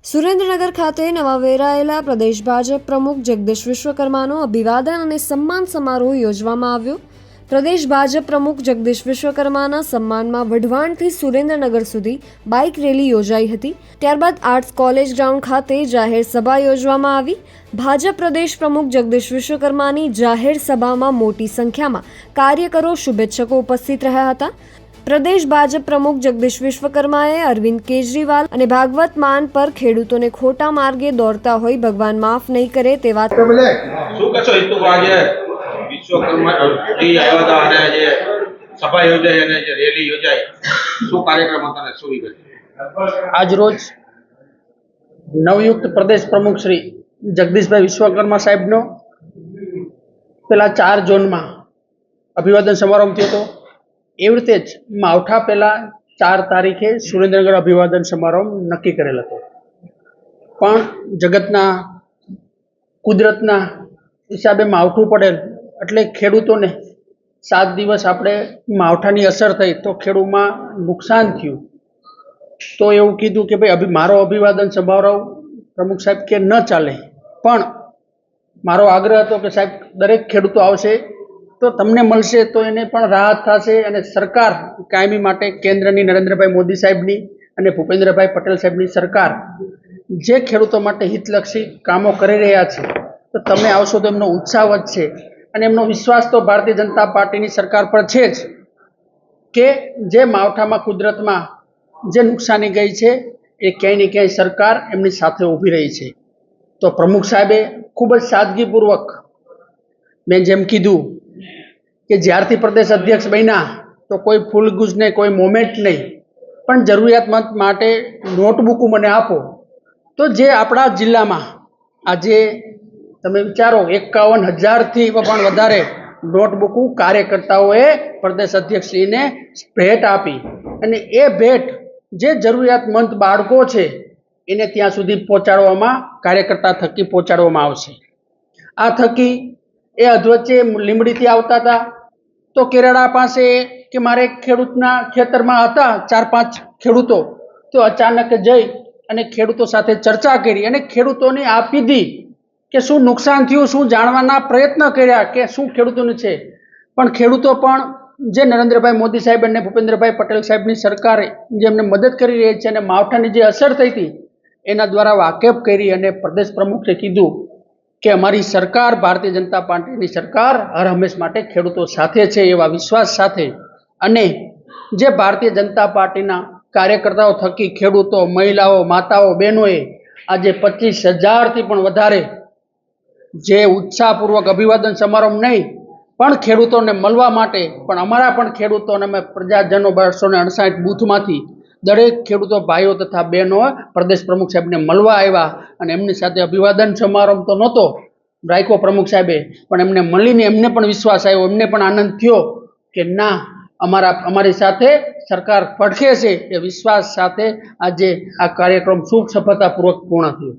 સુરેન્દ્રનગર ખાતે નવા વેરાયેલા પ્રદેશ ભાજપ પ્રમુખ જગદીશ વિશ્વકર્માનો અભિવાદન અને સન્માન સમારોહ યોજવામાં આવ્યો। પ્રદેશ ભાજપ પ્રમુખ જગદીશ વિશ્વકર્માના સન્માનમાં વઢવાણથી સુરેન્દ્રનગર સુધી બાઇક રેલી યોજાઈ હતી। ત્યારબાદ આર્ટ્સ કોલેજ ગ્રાઉન્ડ ખાતે જાહેર સભા યોજવામાં આવી। ભાજપ પ્રદેશ પ્રમુખ જગદીશ વિશ્વકર્માની જાહેર સભામાં મોટી સંખ્યામાં કાર્યકરો શુભેચ્છકો ઉપસ્થિત રહ્યા હતા। प्रदेश भाजप प्रमुख जगदीश विश्वकर्माए अरविंद केजरीवाल અને ભાગવત માન પર ખેડૂતોને ખોટા માર્ગે દોરતા હોય ભગવાન માફ નહીં કરે તેવા શું કહેશો હિતુ આજે વિશ્વકર્મા જી આવ્યા હતા અને જે સભા યોજાઈ અને જે રેલી યોજાઈ શું કાર્યક્રમ હતા અને શું વિગત? આજ રોજ નવયુક્ત પ્રદેશ પ્રમુખ શ્રી જગદીશભાઈ વિશ્વકર્મા સાહેબનો પેલા 4 ઝોનમાં અભિવાદન સમારોહ થયો હતો। એવી રીતે જ માવઠા પહેલા 4 તારીખે સુરેન્દ્રનગર અભિવાદન સમારોહ નક્કી કરેલ હતો, પણ જગતના કુદરતના હિસાબે માવઠું પડેલ એટલે ખેડૂતોને 7 દિવસ આપણે માવઠાની અસર થઈ તો ખેડૂતમાં નુકસાન થયું। તો એવું કીધું કે ભાઈ મારો અભિવાદન સમારોહ પ્રમુખ સાહેબ કે ન ચાલે, પણ મારો આગ્રહ હતો કે સાહેબ દરેક ખેડૂતો આવશે તો તમને મળશે તો એને પણ રાહત થશે અને સરકાર કાયમી માટે કેન્દ્રની નરેન્દ્રભાઈ મોદી સાહેબની અને ભૂપેન્દ્રભાઈ પટેલ સાહેબની સરકાર જે ખેડૂતો માટે હિતલક્ષી કામો કરી રહ્યા છે તો તમે આવશો તો એમનો ઉત્સાહ વધશે અને એમનો વિશ્વાસ તો ભારતીય જનતા પાર્ટીની સરકાર પર છે જ કે જે માવઠામાં કુદરતમાં જે નુકસાની ગઈ છે એ ક્યાંય ને ક્યાંય સરકાર એમની સાથે ઊભી રહી છે। તો પ્રમુખ સાહેબે ખૂબ જ સાદગીપૂર્વક મેં જેમ કીધું કે જ્યારથી પ્રદેશ અધ્યક્ષ બન્યા તો કોઈ ફૂલગુજ નહીં, કોઈ મોમેન્ટ નહીં, પણ જરૂરિયાતમંદ માટે નોટબુકો મને આપો। તો જે આપણા જિલ્લામાં આજે તમે વિચારો 51,000થી પણ વધારે નોટબુકો કાર્યકર્તાઓએ પ્રદેશ અધ્યક્ષશ્રીને ભેટ આપી અને એ ભેટ જે જરૂરિયાતમંદ બાળકો છે એને ત્યાં સુધી પહોંચાડવામાં કાર્યકર્તા થકી પહોંચાડવામાં આવશે। આ થકી એ અધવચ્ચે લીંબડીથી આવતા હતા તો કેરાળા પાસે કે મારે ખેડૂતના ખેતરમાં હતા 4-5 ખેડૂતો, તો અચાનક જઈ અને ખેડૂતો સાથે ચર્ચા કરી અને ખેડૂતોને આપી દી કે શું નુકસાન થયું, શું જાણવાના પ્રયત્ન કર્યા કે શું ખેડૂતોને છે, પણ ખેડૂતો પણ જે નરેન્દ્રભાઈ મોદી સાહેબ અને ભૂપેન્દ્રભાઈ પટેલ સાહેબની સરકારે જેમને મદદ કરી રહી છે અને માવઠાની જે અસર થઈ હતી એના દ્વારા વાકેફ કરી અને પ્રદેશ પ્રમુખે કીધું કે અમારી સરકાર ભારતીય જનતા પાર્ટીની સરકાર હર હંમેશ માટે ખેડૂતો સાથે છે એવા વિશ્વાસ સાથે અને જે ભારતીય જનતા પાર્ટીના કાર્યકર્તાઓ થકી ખેડૂતો, મહિલાઓ, માતાઓ, બહેનોએ આજે 25,000થી પણ વધારે જે ઉત્સાહપૂર્વક અભિવાદન સમારોહ નહીં પણ ખેડૂતોને મળવા માટે પણ અમારા પણ ખેડૂતોને અમે પ્રજાજનો 268 બૂથમાંથી દરેક ખેડૂતો ભાઈઓ તથા બહેનો પ્રદેશ પ્રમુખ સાહેબને મળવા આવ્યા અને એમની સાથે અભિવાદન સમારોહ તો નહોતો રાખ્યો પ્રમુખ સાહેબે, પણ એમને મળીને એમને પણ વિશ્વાસ આવ્યો, એમને પણ આનંદ થયો કે ના અમારી સાથે સરકાર પડખે છે એ વિશ્વાસ સાથે આજે આ કાર્યક્રમ ખૂબ સફળતાપૂર્વક પૂર્ણ થયો।